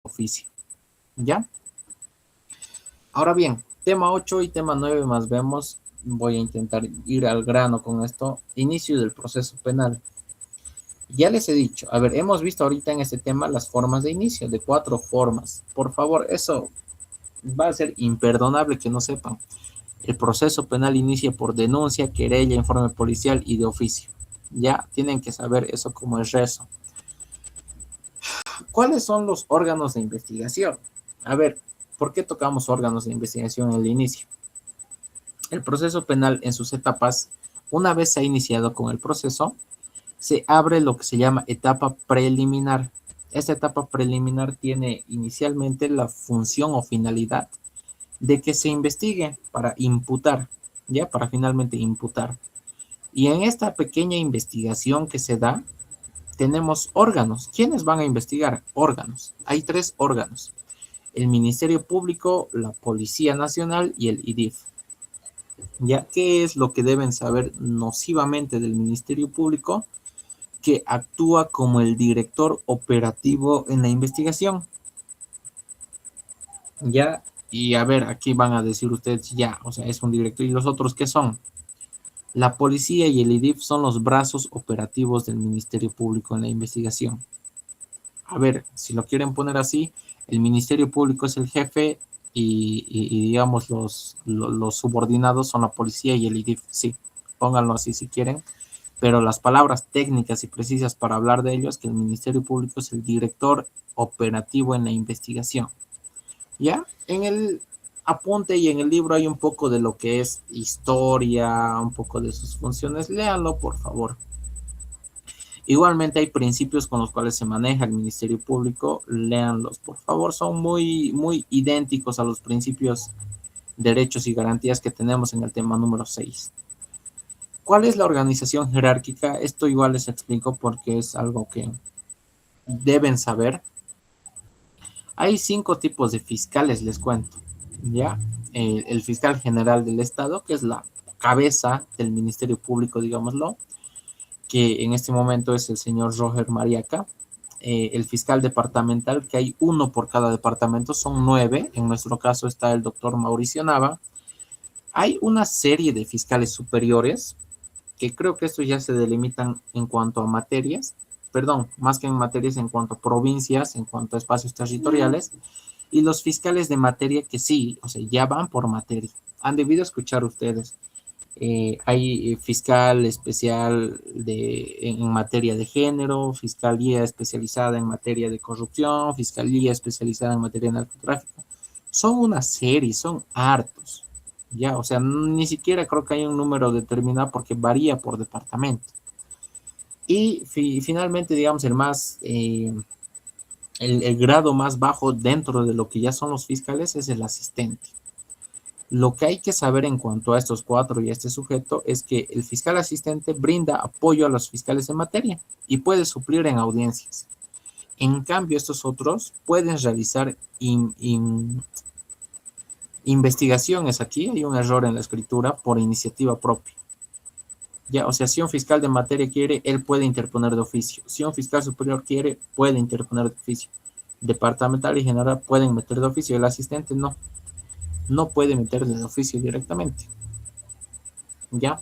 oficio, ¿ya? Ahora bien, tema 8 y tema 9 más vemos, voy a intentar ir al grano con esto, inicio del proceso penal. Ya les he dicho, a ver, hemos visto ahorita en este tema las formas de inicio, de 4 formas. Por favor, eso va a ser imperdonable que no sepan. El proceso penal inicia por denuncia, querella, informe policial y de oficio. Ya tienen que saber eso como es rezo. ¿Cuáles son los órganos de investigación? A ver, ¿por qué tocamos órganos de investigación en el inicio? El proceso penal en sus etapas, una vez se ha iniciado con el proceso, se abre lo que se llama etapa preliminar. Esta etapa preliminar tiene inicialmente la función o finalidad de que se investigue para imputar, ya para finalmente imputar. Y en esta pequeña investigación que se da, tenemos órganos. ¿Quiénes van a investigar? Órganos. Hay 3 órganos. El Ministerio Público, la Policía Nacional y el IDIF. ¿Ya? ¿Qué es lo que deben saber nocivamente del Ministerio Público? Que actúa como el director operativo en la investigación. ¿Ya? Y a ver, aquí van a decir ustedes, ya, o sea, es un director. ¿Y los otros qué son? La policía y el IDIF son los brazos operativos del Ministerio Público en la investigación. A ver, si lo quieren poner así, el Ministerio Público es el jefe y digamos los subordinados son la policía y el IDIF, sí, pónganlo así si quieren, pero las palabras técnicas y precisas para hablar de ello es que el Ministerio Público es el director operativo en la investigación. ¿Ya? En el apunte y en el libro hay un poco de lo que es historia, un poco de sus funciones, léanlo por favor. Igualmente hay principios con los cuales se maneja el Ministerio Público, léanlos por favor, son muy idénticos a los principios, derechos y garantías que tenemos en el tema número 6. ¿Cuál es la organización jerárquica? Esto igual les explico porque es algo que deben saber. Hay 5 tipos de fiscales, les cuento, ¿ya? El fiscal general del Estado, que es la cabeza del Ministerio Público, digámoslo, que en este momento es el señor Roger Mariaca. El fiscal departamental, que hay uno por cada departamento, son 9, en nuestro caso está el doctor Mauricio Nava. Hay una serie de fiscales superiores, que creo que estos ya se delimitan en cuanto a materias, perdón, más que en materias, en cuanto a provincias, en cuanto a espacios territoriales, y los fiscales de materia que sí, o sea, ya van por materia. Han debido escuchar ustedes. Hay fiscal especial en materia de género, fiscalía especializada en materia de corrupción, fiscalía especializada en materia de narcotráfico. Son una serie, son hartos. Ya, o sea, ni siquiera creo que hay un número determinado porque varía por departamento. Y finalmente, digamos, el grado más bajo dentro de lo que ya son los fiscales es el asistente. Lo que hay que saber en cuanto a estos 4 y a este sujeto es que el fiscal asistente brinda apoyo a los fiscales en materia y puede suplir en audiencias. En cambio, estos otros pueden realizar investigaciones. Aquí hay un error en la escritura por iniciativa propia. Ya, o sea, si un fiscal de materia quiere, él puede interponer de oficio. Si un fiscal superior quiere, puede interponer de oficio. Departamental y general pueden meter de oficio, el asistente no puede meter de oficio directamente. ¿Ya?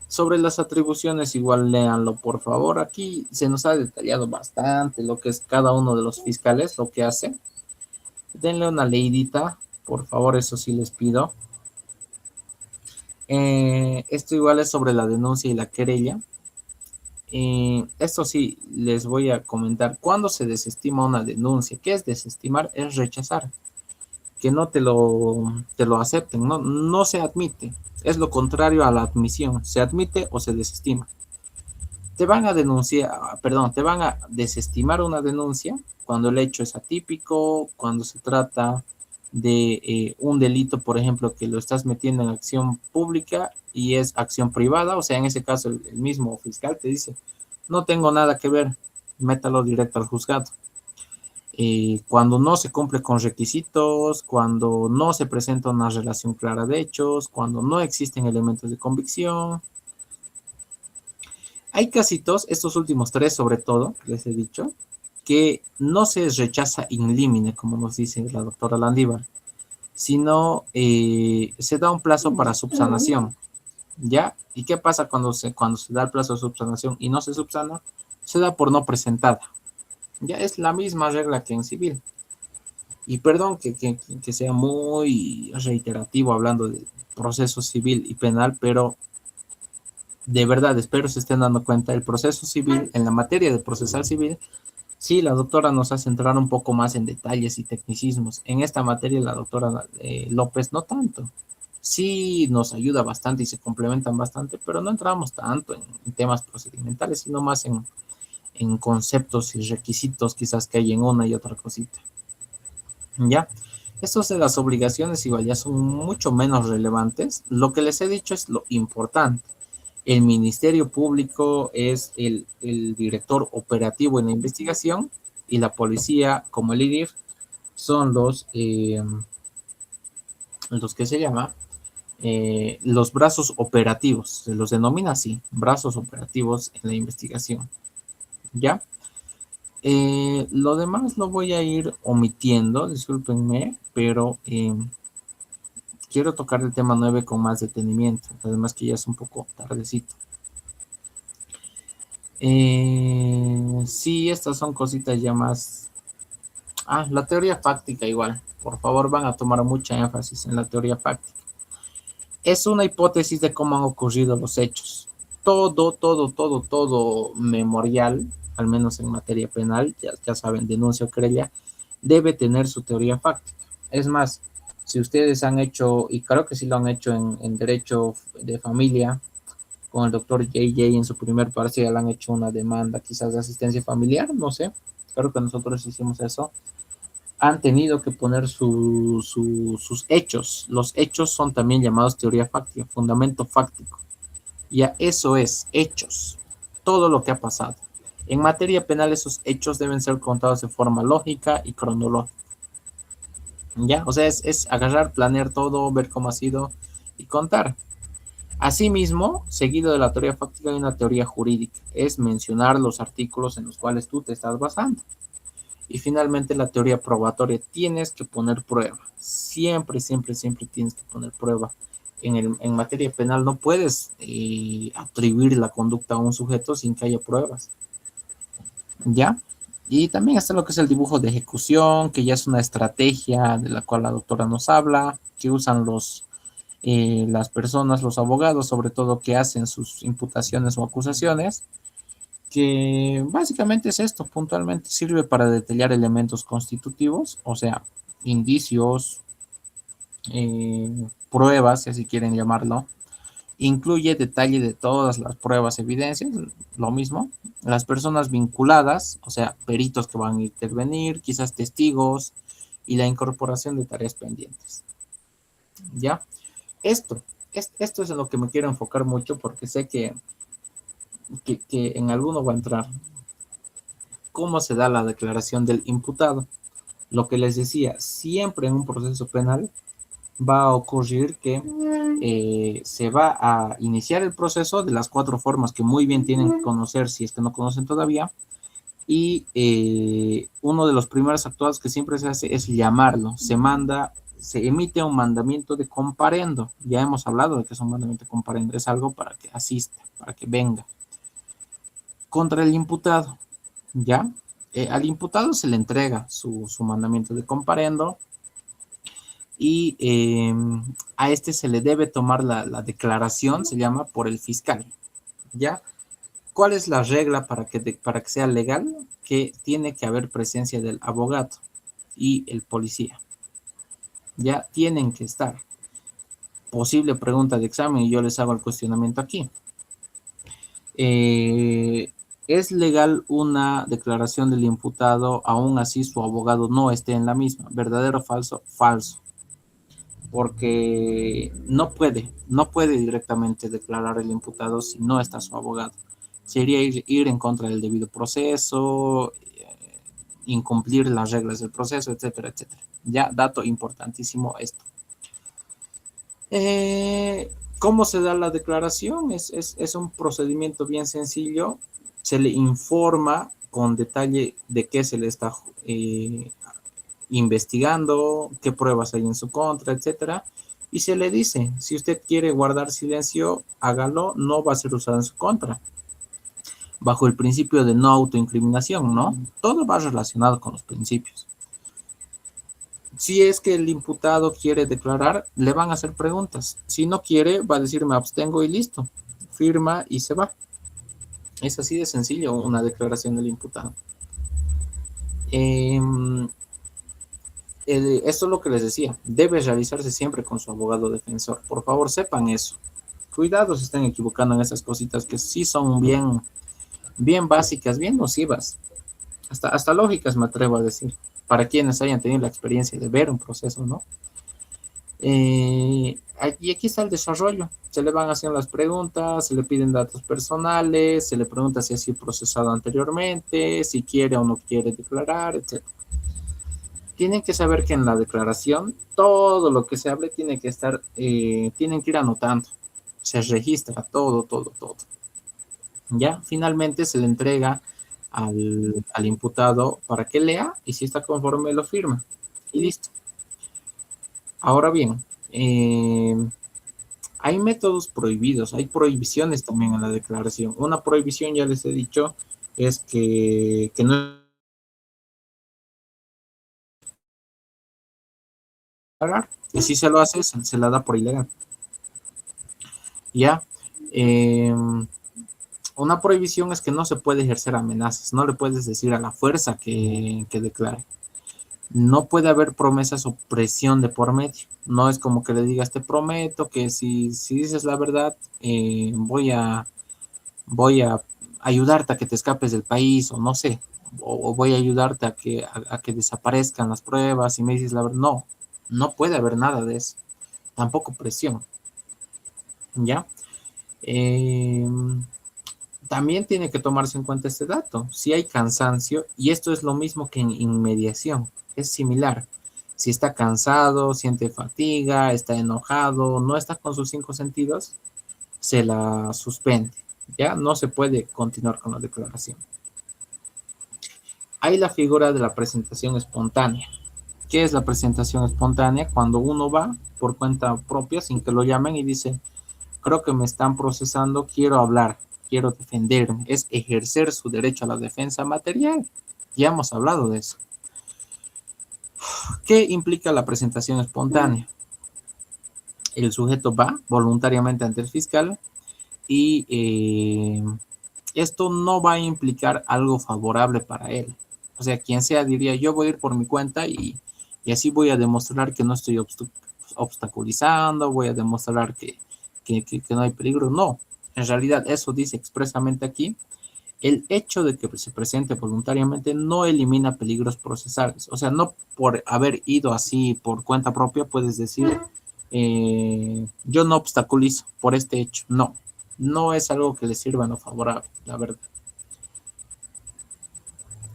Sobre las atribuciones, igual léanlo, por favor. Aquí se nos ha detallado bastante lo que es cada uno de los fiscales, lo que hace. Denle una leidita, por favor, eso sí les pido. Esto igual es sobre la denuncia y la querella. Esto sí, les voy a comentar. ¿Cuándo se desestima una denuncia? ¿Qué es desestimar? Es rechazar. Que no te lo acepten, no se admite. Es lo contrario a la admisión. Se admite o se desestima. Te van a denunciar, perdón, te van a desestimar una denuncia cuando el hecho es atípico, cuando se trata de un delito, por ejemplo, que lo estás metiendo en acción pública y es acción privada, o sea, en ese caso el mismo fiscal te dice, no tengo nada que ver, métalo directo al juzgado. Cuando no se cumple con requisitos, cuando no se presenta una relación clara de hechos, cuando no existen elementos de convicción. Hay casitos, estos últimos 3 sobre todo, les he dicho, que no se rechaza in limine, como nos dice la doctora Landívar, sino se da un plazo para subsanación, ¿ya? ¿Y qué pasa cuando se da el plazo de subsanación y no se subsana? Se da por no presentada. Ya es la misma regla que en civil. Y perdón que sea muy reiterativo hablando de proceso civil y penal, pero de verdad espero se estén dando cuenta, el proceso civil, en la materia de procesal civil, sí, la doctora nos hace entrar un poco más en detalles y tecnicismos. En esta materia la doctora López no tanto. Sí nos ayuda bastante y se complementan bastante, pero no entramos tanto en temas procedimentales, sino más en conceptos y requisitos quizás que hay en una y otra cosita. ¿Ya? Estos de las obligaciones igual ya son mucho menos relevantes. Lo que les he dicho es lo importante. El Ministerio Público es el director operativo en la investigación y la policía, como el IDIF, son los que se llama los brazos operativos, se los denomina así, brazos operativos en la investigación. ¿Ya? Lo demás lo voy a ir omitiendo, discúlpenme, pero quiero tocar el tema 9 con más detenimiento, además que ya es un poco tardecito. Sí, estas son cositas ya más... Ah, la teoría fáctica igual. Por favor, van a tomar mucha énfasis en la teoría fáctica. Es una hipótesis de cómo han ocurrido los hechos. Todo memorial, al menos en materia penal, ya saben, denuncia o querella, debe tener su teoría fáctica. Es más, si ustedes han hecho, y creo que sí lo han hecho en derecho de familia, con el doctor JJ en su primer parcial le han hecho una demanda quizás de asistencia familiar, no sé, creo que nosotros hicimos eso, han tenido que poner sus hechos. Los hechos son también llamados teoría fáctica, fundamento fáctico. Ya eso es, hechos, todo lo que ha pasado. En materia penal esos hechos deben ser contados de forma lógica y cronológica. Ya, o sea, es agarrar, planear todo, ver cómo ha sido y contar. Asimismo, seguido de la teoría fáctica hay una teoría jurídica, es mencionar los artículos en los cuales tú te estás basando. Y finalmente la teoría probatoria, tienes que poner prueba, siempre tienes que poner prueba. En materia penal no puedes atribuir la conducta a un sujeto sin que haya pruebas, ¿ya? Y también está lo que es el dibujo de ejecución, que ya es una estrategia de la cual la doctora nos habla, que usan las personas, los abogados, sobre todo, que hacen sus imputaciones o acusaciones, que básicamente es esto, puntualmente sirve para detallar elementos constitutivos, o sea, indicios, pruebas, si así quieren llamarlo, incluye detalle de todas las pruebas, evidencias, lo mismo, las personas vinculadas, o sea, peritos que van a intervenir, quizás testigos, y la incorporación de tareas pendientes. ¿Ya? Esto, esto es en lo que me quiero enfocar mucho porque sé que en alguno va a entrar. ¿Cómo se da la declaración del imputado? Lo que les decía, siempre en un proceso penal va a ocurrir que se va a iniciar el proceso de las 4 formas que muy bien tienen que conocer si es que no conocen todavía. Y uno de los primeros actuados que siempre se hace es llamarlo. Se emite un mandamiento de comparendo. Ya hemos hablado de que es un mandamiento de comparendo. Es algo para que asista, para que venga. Contra el imputado, ¿ya? Al imputado se le entrega su mandamiento de comparendo y a este se le debe tomar la declaración, se llama, por el fiscal, ¿ya? ¿Cuál es la regla para que sea legal? Que tiene que haber presencia del abogado y el policía. Ya tienen que estar. Posible pregunta de examen y yo les hago el cuestionamiento aquí. ¿Es legal una declaración del imputado aún así su abogado no esté en la misma? ¿Verdadero o falso? Falso. Porque no puede directamente declarar el imputado si no está su abogado. Sería ir en contra del debido proceso, incumplir las reglas del proceso, etcétera, etcétera. Ya, dato importantísimo esto. ¿Cómo se da la declaración? Es un procedimiento bien sencillo. Se le informa con detalle de qué se le está investigando, qué pruebas hay en su contra, etcétera. Y se le dice, si usted quiere guardar silencio, hágalo, no va a ser usado en su contra. Bajo el principio de no autoincriminación, ¿no? Todo va relacionado con los principios. Si es que el imputado quiere declarar, le van a hacer preguntas. Si no quiere, va a decir me abstengo y listo. Firma y se va. Es así de sencillo una declaración del imputado. Eh, Esto es lo que les decía. Debe realizarse siempre con su abogado defensor. Por favor, sepan eso. Cuidado si están equivocando en esas cositas que sí son bien, bien básicas, bien nocivas. Hasta lógicas me atrevo a decir. Para quienes hayan tenido la experiencia de ver un proceso, ¿no? Y aquí está el desarrollo. Se le van haciendo las preguntas, se le piden datos personales, se le pregunta si ha sido procesado anteriormente, si quiere o no quiere declarar, etc. Tienen que saber que en la declaración todo lo que se hable tiene que estar, tienen que ir anotando. Se registra todo, todo, todo. Ya finalmente se le entrega al imputado para que lea y si está conforme lo firma. Y listo. Ahora bien, hay métodos prohibidos, hay prohibiciones también en la declaración. Una prohibición, ya les he dicho, es que no pagar. Y si se lo hace, se la da por ilegal. Ya. Una prohibición es que no se puede ejercer amenazas. No le puedes decir a la fuerza que declare. No puede haber promesas o presión de por medio. No es como que le digas, te prometo que si dices la verdad, voy a ayudarte a que te escapes del país, o no sé, o voy a ayudarte a que desaparezcan las pruebas y me dices la verdad. No, no puede haber nada de eso. Tampoco presión, ¿ya? Eh, También tiene que tomarse en cuenta este dato. Si hay cansancio, y esto es lo mismo que en inmediación, es similar. Si está cansado, siente fatiga, está enojado, no está con sus cinco sentidos, se la suspende. Ya no se puede continuar con la declaración. Hay la figura de la presentación espontánea. ¿Qué es la presentación espontánea? Cuando uno va por cuenta propia sin que lo llamen y dice, creo que me están procesando, quiero hablar, quiero defenderme. Es ejercer su derecho a la defensa material. Ya hemos hablado de eso. ¿Qué implica la presentación espontánea? El sujeto va voluntariamente ante el fiscal y esto no va a implicar algo favorable para él. O sea, quien sea diría, yo voy a ir por mi cuenta y así voy a demostrar que no estoy obstaculizando, voy a demostrar que no hay peligro. No, en realidad eso dice expresamente aquí. El hecho de que se presente voluntariamente no elimina peligros procesales. O sea, no por haber ido así por cuenta propia puedes decir, yo no obstaculizo por este hecho. No, no es algo que le sirva en lo favorable, la verdad.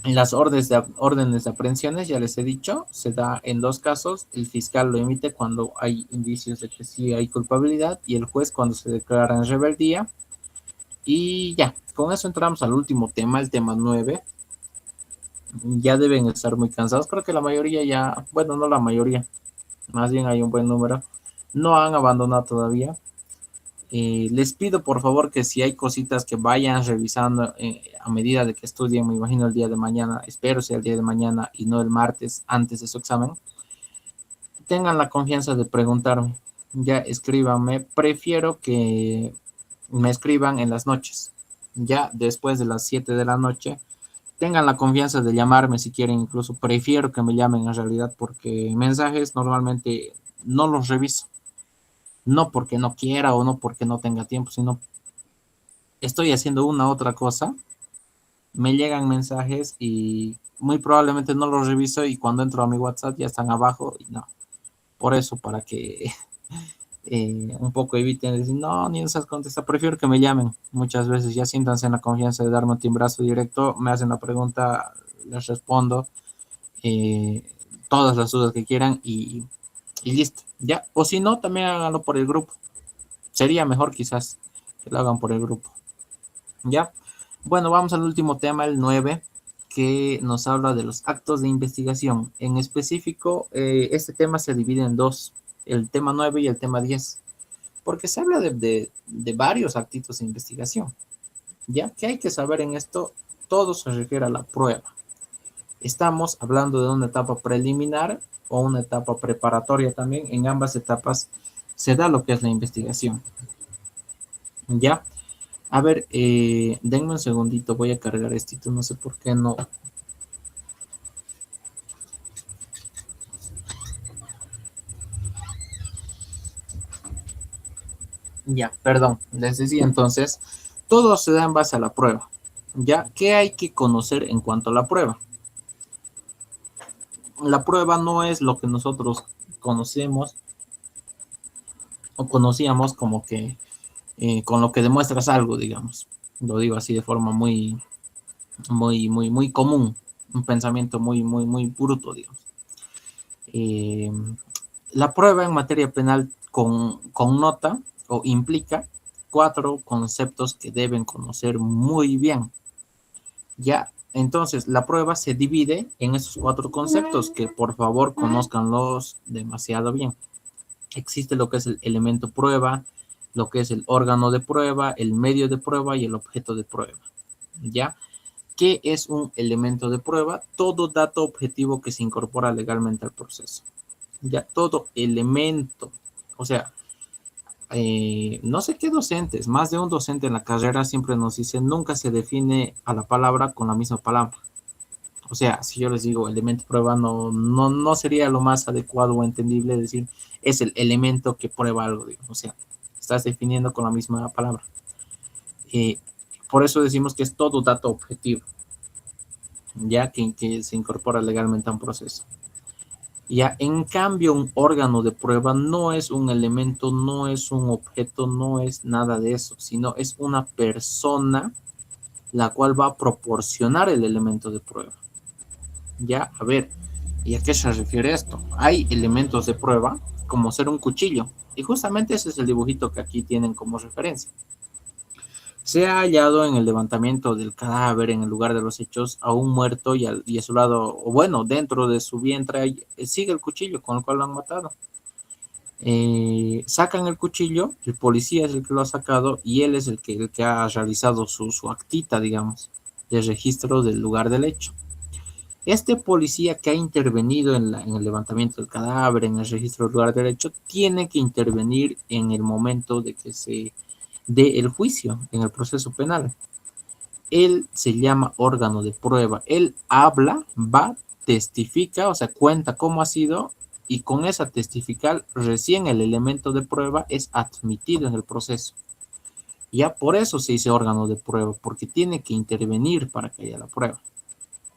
En las órdenes de aprehensiones, ya les he dicho, se da en dos casos. El fiscal lo emite cuando hay indicios de que sí hay culpabilidad y el juez cuando se declara en rebeldía. Y ya, con eso entramos al último tema, el tema 9. Ya deben estar muy cansados. Creo que la mayoría ya, bueno, no la mayoría, más bien hay un buen número, no han abandonado todavía. Les pido por favor que si hay cositas que vayan revisando a medida de que estudien, me imagino el día de mañana, espero sea el día de mañana y no el martes antes de su examen, tengan la confianza de preguntarme, ya escríbanme, prefiero que me escriban en las noches, ya después de las 7 de la noche, tengan la confianza de llamarme si quieren, incluso prefiero que me llamen en realidad porque mensajes normalmente no los reviso, no porque no quiera o no porque no tenga tiempo, sino estoy haciendo una otra cosa, me llegan mensajes y muy probablemente no los reviso y cuando entro a mi WhatsApp ya están abajo y no. Por eso, para que un poco eviten decir, no, ni esas contestas, prefiero que me llamen muchas veces, ya siéntanse en la confianza de darme un timbrazo directo, me hacen la pregunta, les respondo eh, todas las dudas que quieran y listo, ya. O si no, también háganlo por el grupo. Sería mejor quizás que lo hagan por el grupo. ¿Ya? Bueno, vamos al último tema, el 9. que nos habla de los actos de investigación. En específico, este tema se divide en dos, el tema 9 y el tema 10, porque se habla de varios actitos de investigación. ¿Ya? ¿Qué hay que saber en esto? Todo se refiere a la prueba. Estamos hablando de una etapa preliminar o una etapa preparatoria también. En ambas etapas se da lo que es la investigación. ¿Ya? A ver, denme un segundito, voy a cargar esto, no sé por qué no. Ya, perdón, les decía entonces, todo se da en base a la prueba. ¿Ya? ¿Qué hay que conocer en cuanto a la prueba? La prueba no es lo que nosotros conocemos o conocíamos como que con lo que demuestras algo, digamos. Lo digo así de forma muy común, un pensamiento muy bruto, digamos. Eh, la prueba en materia penal connota o implica cuatro conceptos que deben conocer muy bien. Ya, entonces la prueba se divide en esos cuatro conceptos que por favor conozcanlos demasiado bien. Existe lo que es el elemento prueba, lo que es el órgano de prueba, el medio de prueba y el objeto de prueba. ¿Ya? ¿Qué es un elemento de prueba? Todo dato objetivo que se incorpora legalmente al proceso. Ya, todo elemento. O sea, no sé qué docentes, más de un docente en la carrera siempre nos dice, nunca se define a la palabra con la misma palabra. O sea, si yo les digo elemento prueba, no sería lo más adecuado o entendible decir es el elemento que prueba algo. Digamos. O sea, estás definiendo con la misma palabra. Eh, por eso decimos que es todo dato objetivo, ya que se incorpora legalmente a un proceso. Ya, en cambio, un órgano de prueba no es un elemento, no es un objeto, no es nada de eso, sino es una persona la cual va a proporcionar el elemento de prueba. Ya, a ver, ¿y a qué se refiere esto? Hay elementos de prueba, como ser un cuchillo, y justamente ese es el dibujito que aquí tienen como referencia. Se ha hallado en el levantamiento del cadáver en el lugar de los hechos a un muerto y a su lado, o bueno, dentro de su vientre sigue el cuchillo con el cual lo han matado. Sacan el cuchillo, el policía es el que lo ha sacado y él es el que ha realizado su actita, digamos, de registro del lugar del hecho. Este policía que ha intervenido en el levantamiento del cadáver, en el registro del lugar del hecho, tiene que intervenir en el momento de que se dé el juicio, en el proceso penal. Él se llama órgano de prueba. Él habla, va, testifica, o sea, cuenta cómo ha sido y con esa testifical recién el elemento de prueba es admitido en el proceso. Ya por eso se dice órgano de prueba, porque tiene que intervenir para que haya la prueba.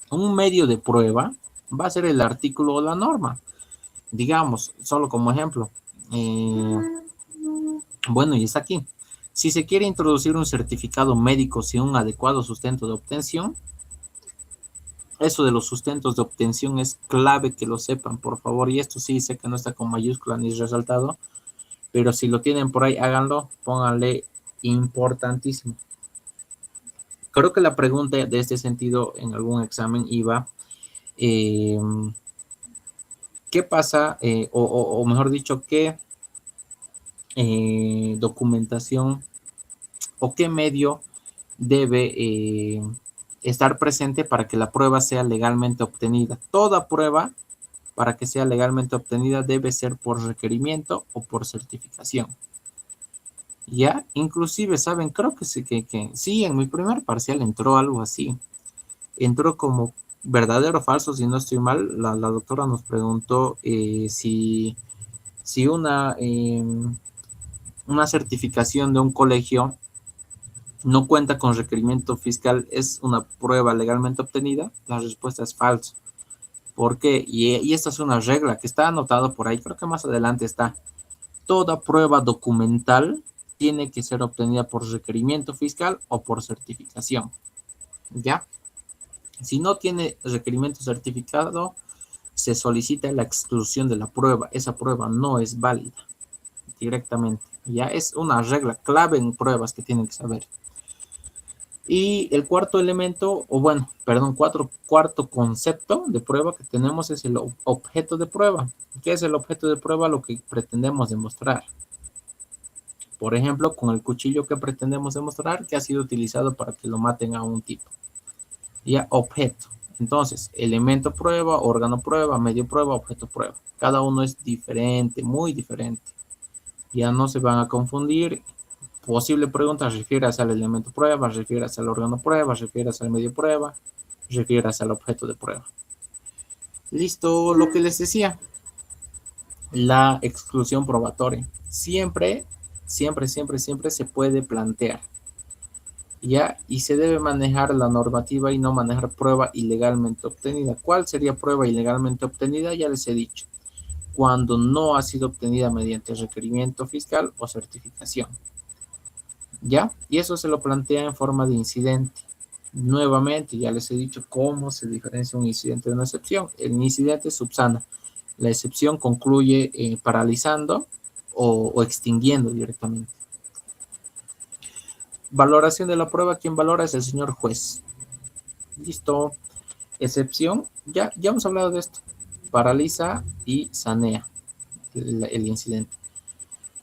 Un medio de prueba va a ser el artículo o la norma. Digamos, solo como ejemplo, bueno, y está aquí. Si se quiere introducir un certificado médico sin un adecuado sustento de obtención, eso de los sustentos de obtención es clave que lo sepan, por favor. Y esto sí sé que no está con mayúscula ni resaltado, pero si lo tienen por ahí, háganlo, pónganle importantísimo. Creo que la pregunta de este sentido en algún examen iba, ¿qué pasa? O mejor dicho, ¿qué documentación o qué medio debe estar presente para que la prueba sea legalmente obtenida? Toda prueba para que sea legalmente obtenida debe ser por requerimiento o por certificación. Ya, inclusive, ¿saben? Creo que sí, en mi primer parcial entró algo así. Entró como verdadero o falso, si no estoy mal. La doctora nos preguntó si una certificación de un colegio no cuenta con requerimiento fiscal, ¿es una prueba legalmente obtenida? La respuesta es falso. ¿Por qué? Y esta es una regla que está anotada por ahí, creo que más adelante está. Toda prueba documental tiene que ser obtenida por requerimiento fiscal o por certificación. ¿Ya? Si no tiene requerimiento certificado, se solicita la exclusión de la prueba. Esa prueba no es válida directamente. Ya es una regla clave en pruebas que tienen que saber. Y el cuarto elemento, o bueno, perdón, cuarto concepto de prueba que tenemos es el objeto de prueba. ¿Qué es el objeto de prueba? Lo que pretendemos demostrar. Por ejemplo, con el cuchillo que pretendemos demostrar que ha sido utilizado para que lo maten a un tipo. Ya, objeto. Entonces, elemento prueba, órgano prueba, medio prueba, objeto prueba. Cada uno es diferente, muy diferente. Ya no se van a confundir. Posible pregunta, refieras al elemento prueba, refieras al órgano prueba, refieras al medio prueba, refieras al objeto de prueba. Listo, lo que les decía, la exclusión probatoria. Siempre se puede plantear. ¿Ya? Y se debe manejar la normativa y no manejar prueba ilegalmente obtenida. ¿Cuál sería prueba ilegalmente obtenida? Ya les he dicho. Cuando no ha sido obtenida mediante requerimiento fiscal o certificación. ¿Ya? Y eso se lo plantea en forma de incidente. Nuevamente, ya les he dicho cómo se diferencia un incidente de una excepción. El incidente subsana. La excepción concluye paralizando o extinguiendo directamente. Valoración de la prueba. ¿Quién valora? Es el señor juez. Listo. Excepción. Ya hemos hablado de esto. Paraliza y sanea el incidente.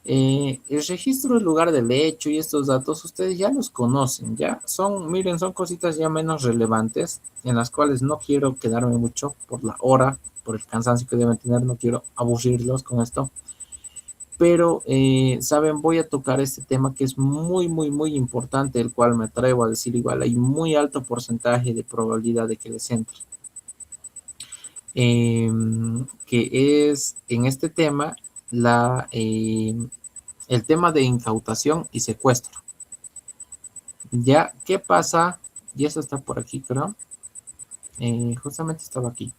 El registro del lugar del hecho y estos datos ustedes ya los conocen, ya son, miren, son cositas ya menos relevantes en las cuales no quiero quedarme mucho por la hora, por el cansancio que deben tener, no quiero aburrirlos con esto, pero saben, voy a tocar este tema que es muy importante, el cual me atrevo a decir igual, hay muy alto porcentaje de probabilidad de que les entre. Que es en este tema el tema de incautación y secuestro. Ya, ¿qué pasa? Y eso está por aquí, creo. Justamente estaba aquí.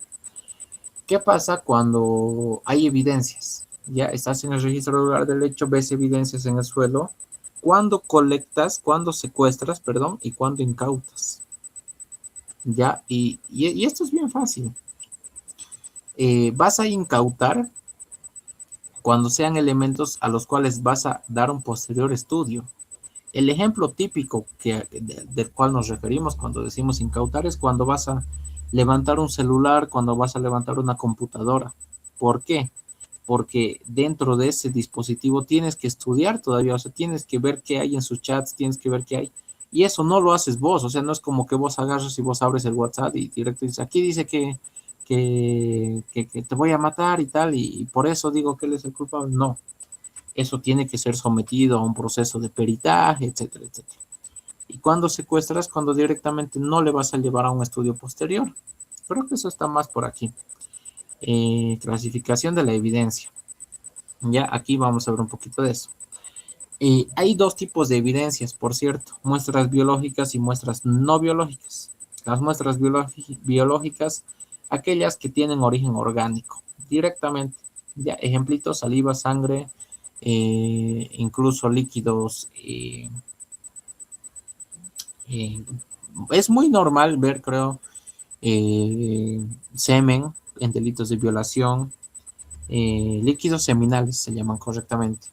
¿Qué pasa cuando hay evidencias? Ya estás en el registro del lugar del hecho, ves evidencias en el suelo. ¿Cuándo colectas, cuándo secuestras, perdón, y cuándo incautas? Ya, y esto es bien fácil. Vas a incautar cuando sean elementos a los cuales vas a dar un posterior estudio. El ejemplo típico del cual nos referimos cuando decimos incautar es cuando vas a levantar un celular, cuando vas a levantar una computadora. ¿Por qué? Porque dentro de ese dispositivo tienes que estudiar todavía, o sea, tienes que ver qué hay en sus chats, tienes que ver qué hay. Y eso no lo haces vos, o sea, no es como que vos agarras y vos abres el WhatsApp y directo dices, aquí dice que te voy a matar y tal, y por eso digo que él es el culpable. No, eso tiene que ser sometido a un proceso de peritaje, etcétera, etcétera. Y cuando secuestras, cuando directamente no le vas a llevar a un estudio posterior. Creo que eso está más por aquí. Clasificación de la evidencia. Ya aquí vamos a ver un poquito de eso. Hay dos tipos de evidencias, por cierto, muestras biológicas y muestras no biológicas. Las muestras biológicas, aquellas que tienen origen orgánico, directamente. Ya, ejemplitos, saliva, sangre, incluso líquidos. Eh, es muy normal ver, creo, semen en delitos de violación, líquidos seminales se llaman correctamente.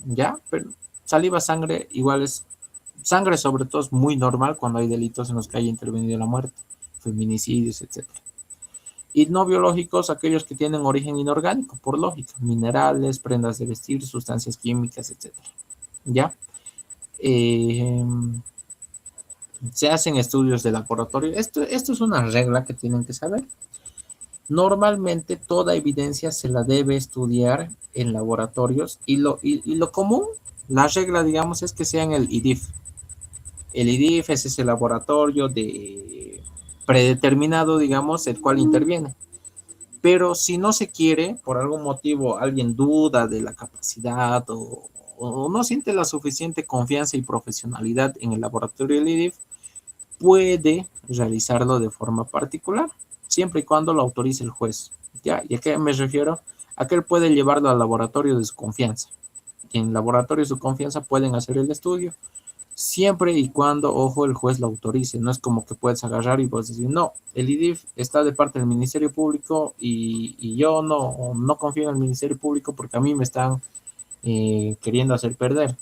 ¿Ya? Pero saliva, sangre, igual es, sangre sobre todo es muy normal cuando hay delitos en los que haya intervenido la muerte, feminicidios, etcétera. Y no biológicos, aquellos que tienen origen inorgánico, por lógica, minerales, prendas de vestir, sustancias químicas, etcétera. ¿Ya? Eh, Se hacen estudios de laboratorio. Esto es una regla que tienen que saber. Normalmente toda evidencia se la debe estudiar en laboratorios y lo común, la regla, digamos, es que sea en el IDIF. El IDIF es ese laboratorio de predeterminado, digamos, el cual interviene. Pero si no se quiere, por algún motivo, alguien duda de la capacidad o no siente la suficiente confianza y profesionalidad en el laboratorio del IDIF, puede realizarlo de forma particular, siempre y cuando lo autorice el juez. ¿Ya? ¿Y a qué me refiero? A que él puede llevarlo al laboratorio de su confianza. Y en el laboratorio de su confianza pueden hacer el estudio, siempre y cuando, ojo, el juez lo autorice. No es como que puedes agarrar y puedes decir, no, el IDIF está de parte del Ministerio Público y yo no confío en el Ministerio Público porque a mí me están queriendo hacer perder.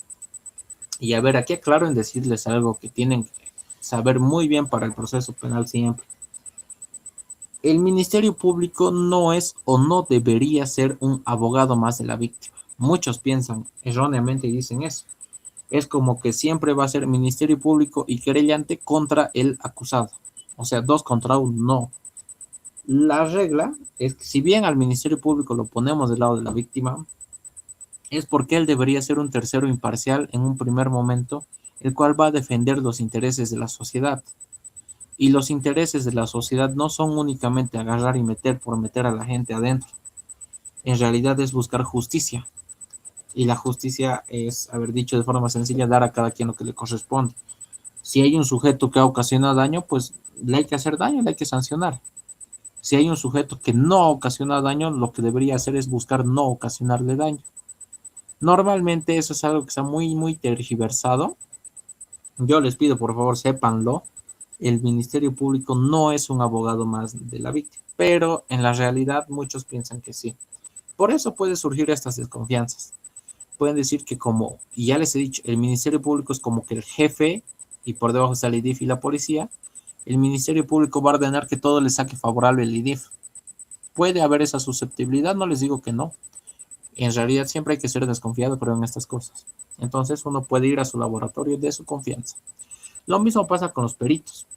Y a ver, aquí aclaro en decirles algo que tienen saber muy bien para el proceso penal siempre. El Ministerio Público no es o no debería ser un abogado más de la víctima. Muchos piensan erróneamente y dicen eso. Es como que siempre va a ser Ministerio Público y querellante contra el acusado. O sea, 2 contra 1, no. La regla es que si bien al Ministerio Público lo ponemos del lado de la víctima, es porque él debería ser un tercero imparcial en un primer momento, el cual va a defender los intereses de la sociedad. Y los intereses de la sociedad no son únicamente agarrar y meter por meter a la gente adentro. En realidad es buscar justicia. Y la justicia es, haber dicho de forma sencilla, dar a cada quien lo que le corresponde. Si hay un sujeto que ha ocasionado daño, pues le hay que hacer daño, le hay que sancionar. Si hay un sujeto que no ha ocasionado daño, lo que debería hacer es buscar no ocasionarle daño. Normalmente eso es algo que está muy, muy tergiversado. Yo les pido, por favor, sépanlo. El Ministerio Público no es un abogado más de la víctima, pero en la realidad muchos piensan que sí. Por eso puede surgir estas desconfianzas. Pueden decir que como, y ya les he dicho, el Ministerio Público es como que el jefe y por debajo está el IDIF y la policía. El Ministerio Público va a ordenar que todo le saque favorable el IDIF. Puede haber esa susceptibilidad, no les digo que no. En realidad siempre hay que ser desconfiado, pero en estas cosas. Entonces uno puede ir a su laboratorio de su confianza. Lo mismo pasa con los peritos.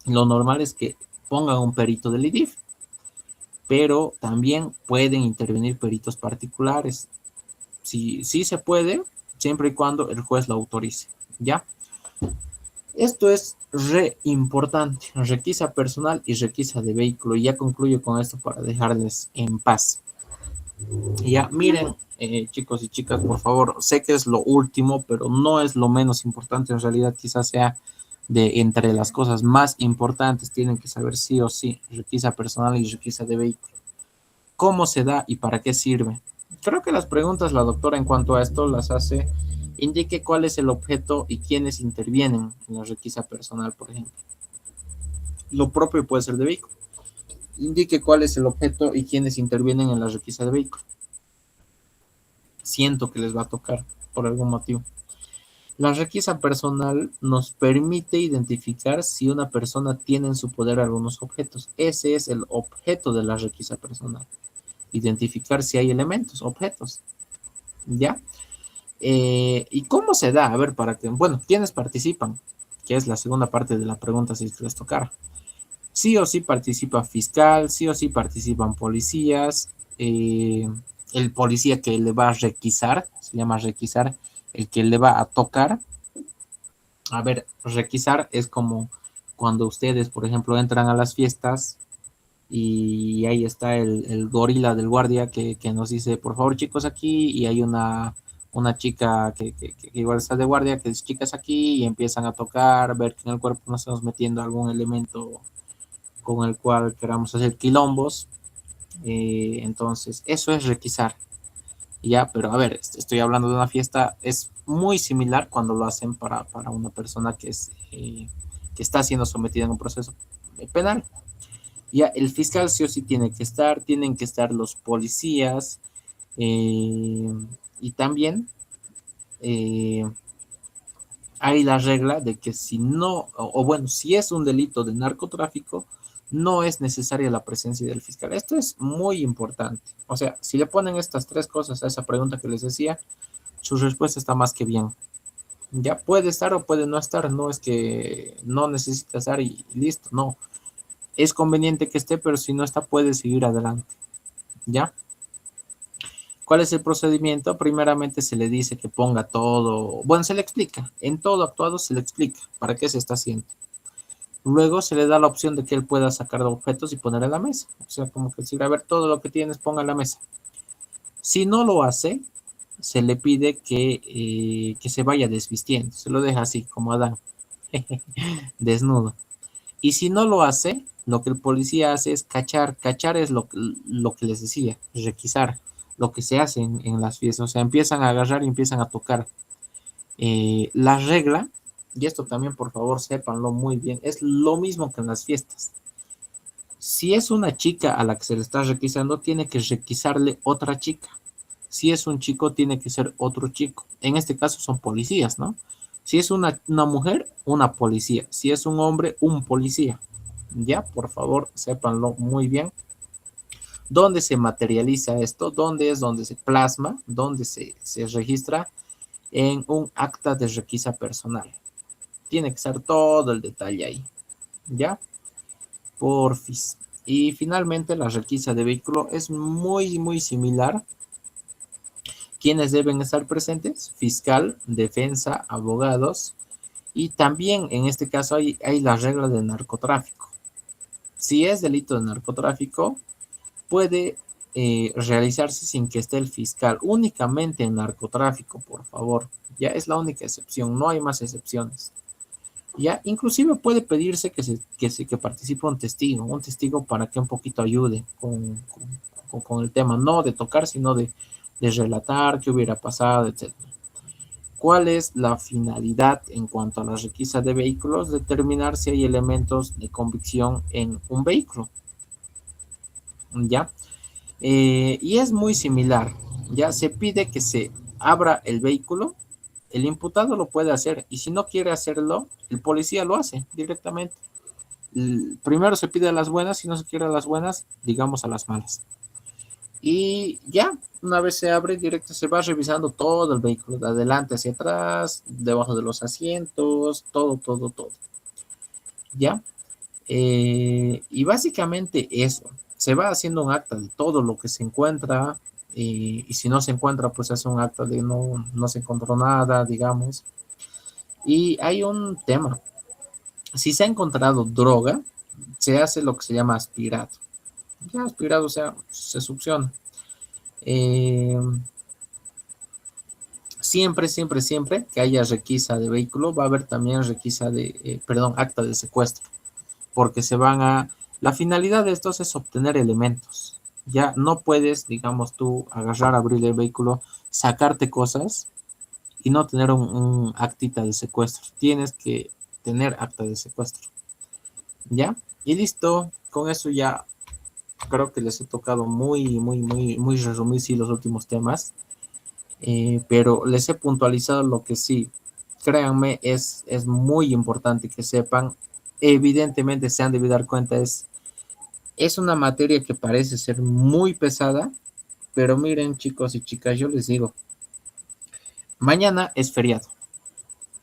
Lo normal es que pongan un perito del IDIF, pero también pueden intervenir peritos particulares. Sí se puede, siempre y cuando el juez lo autorice, ¿ya? Esto es re importante, requisa personal y requisa de vehículo. Y ya concluyo con esto para dejarles en paz. Ya, miren, chicos y chicas, por favor, sé que es lo último, pero no es lo menos importante. En realidad, quizás sea de entre las cosas más importantes. Tienen que saber sí o sí, requisa personal y requisa de vehículo. ¿Cómo se da y para qué sirve? Creo que las preguntas la doctora en cuanto a esto las hace. Indique cuál es el objeto y quiénes intervienen en la requisa personal, por ejemplo. Lo propio puede ser de vehículo. Indique cuál es el objeto y quiénes intervienen en la requisa de vehículo. Siento que les va a tocar por algún motivo. La requisa personal nos permite identificar si una persona tiene en su poder algunos objetos. Ese es el objeto de la requisa personal. Identificar si hay elementos, objetos. ¿Ya? ¿Y cómo se da? A ver, para que, bueno, ¿quiénes participan? Que es la segunda parte de la pregunta si les tocara. Sí o sí participa fiscal, sí o sí participan policías, el policía que le va a requisar, se llama requisar, el que le va a tocar. A ver, requisar es como cuando ustedes, por ejemplo, entran a las fiestas y ahí está el gorila del guardia que nos dice, por favor chicos aquí, y hay una chica que igual está de guardia, que dice chicas aquí, y empiezan a tocar, ver que en el cuerpo no estamos metiendo algún elemento con el cual queramos hacer quilombos. Entonces, eso es requisar. Ya, pero a ver, estoy hablando de una fiesta, es muy similar cuando lo hacen para una persona que está siendo sometida en un proceso penal. Ya, el fiscal sí o sí tiene que estar, tienen que estar los policías, y también eh, hay la regla de que si no, o bueno, si es un delito de narcotráfico, no es necesaria la presencia del fiscal. Esto es muy importante. O sea, si le ponen estas 3 cosas a esa pregunta que les decía, su respuesta está más que bien. Ya puede estar o puede no estar, no es que no necesita estar y listo, no. Es conveniente que esté, pero si no está, puede seguir adelante. ¿Ya? ¿Cuál es el procedimiento? Primeramente se le dice que ponga todo, bueno, se le explica, en todo actuado se le explica para qué se está haciendo. Luego se le da la opción de que él pueda sacar objetos y poner en la mesa. O sea, como que decir, a ver, todo lo que tienes, ponga en la mesa. Si no lo hace, se le pide que se vaya desvistiendo. Se lo deja así, como Adán, desnudo. Y si no lo hace, lo que el policía hace es cachar. Cachar es lo que les decía, requisar, lo que se hace en las fiestas. O sea, empiezan a agarrar y empiezan a tocar. La regla, y esto también por favor sépanlo muy bien, es lo mismo que en las fiestas. Si es una chica a la que se le está requisando, tiene que requisarle otra chica. Si es un chico, tiene que ser otro chico. En este caso son policías, ¿no? Si es una mujer, una policía. Si es un hombre, un policía. Ya, por favor, sépanlo muy bien. ¿Dónde se materializa esto? ¿Dónde es donde se plasma? ¿Dónde se registra? En un acta de requisa personal. Tiene que ser todo el detalle ahí. ¿Ya? Porfis. Y finalmente la requisa de vehículo es muy, muy similar. ¿Quiénes deben estar presentes? Fiscal, defensa, abogados. Y también en este caso hay la regla de narcotráfico. Si es delito de narcotráfico, puede realizarse sin que esté el fiscal. Únicamente en narcotráfico, por favor. Ya es la única excepción, no hay más excepciones. Ya, inclusive puede pedirse que participe un testigo para que un poquito ayude con el tema, no de tocar, sino de relatar qué hubiera pasado, etcétera. ¿Cuál es la finalidad en cuanto a la requisa de vehículos? Determinar si hay elementos de convicción en un vehículo, ¿ya? Y es muy similar, ya se pide que se abra el vehículo, el imputado lo puede hacer y si no quiere hacerlo, el policía lo hace directamente. Primero se pide a las buenas, si no se quiere a las buenas, digamos a las malas. Y ya, una vez se abre, directo se va revisando todo el vehículo, de adelante hacia atrás, debajo de los asientos, todo, todo, todo. ¿Ya? Y básicamente eso, se va haciendo un acta de todo lo que se encuentra, y si no se encuentra, pues se hace un acta de no se encontró nada, digamos. Y hay un tema, si se ha encontrado droga, se hace lo que se llama aspirado. Ya aspirado, o sea, se succiona. Eh, Siempre, siempre, siempre que haya requisa de vehículo, va a haber también requisa perdón, acta de secuestro, porque la finalidad de estos es obtener elementos. Ya no puedes, digamos, tú agarrar, abrir el vehículo, sacarte cosas y no tener un actita de secuestro. Tienes que tener acta de secuestro. ¿Ya? Y listo, con eso ya creo que les he tocado muy, muy, muy, muy resumir, sí, los últimos temas. Pero les he puntualizado lo que sí, créanme, es muy importante que sepan. Evidentemente se han de dar cuenta, es una materia que parece ser muy pesada, pero miren chicos y chicas, yo les digo, mañana es feriado.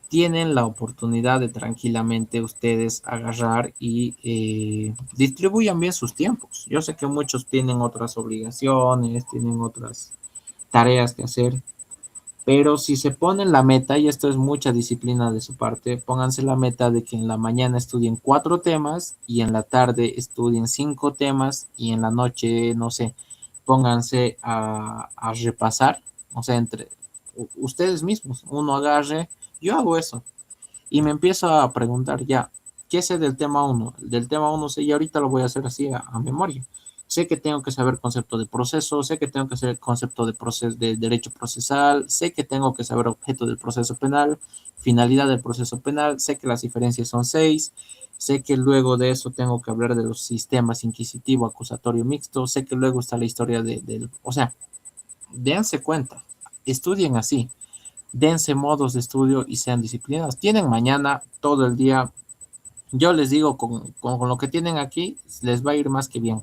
Tienen la oportunidad de tranquilamente ustedes agarrar y distribuyan bien sus tiempos. Yo sé que muchos tienen otras obligaciones, tienen otras tareas que hacer, pero si se ponen la meta, y esto es mucha disciplina de su parte, pónganse la meta de que en la mañana estudien 4 temas y en la tarde estudien 5 temas y en la noche, no sé, pónganse a repasar, o sea, entre ustedes mismos, uno agarre, yo hago eso y me empiezo a preguntar ya, ¿qué sé del tema uno? Del tema uno sé y ahorita lo voy a hacer así a memoria. Sé que tengo que saber concepto de proceso, sé que tengo que saber concepto de derecho procesal, sé que tengo que saber objeto del proceso penal, finalidad del proceso penal, sé que las diferencias son 6, sé que luego de eso tengo que hablar de los sistemas inquisitivo, acusatorio mixto, sé que luego está la historia o sea, dense cuenta, estudien así, dense modos de estudio y sean disciplinados. Tienen mañana todo el día. Yo les digo, con lo que tienen aquí, les va a ir más que bien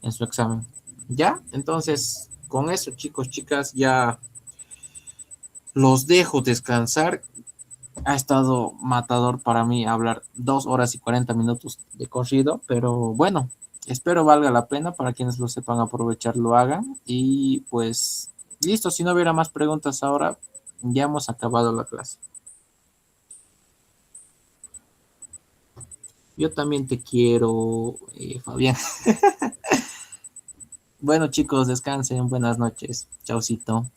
en su examen. ¿Ya? Entonces, con eso, chicos, chicas, ya los dejo descansar. Ha estado matador para mí hablar 2 horas y 40 minutos de corrido, pero bueno, espero valga la pena para quienes lo sepan aprovechar, lo hagan. Y pues, listo, si no hubiera más preguntas ahora, ya hemos acabado la clase. Yo también te quiero, Fabián. Bueno, chicos, descansen. Buenas noches. Chaucito.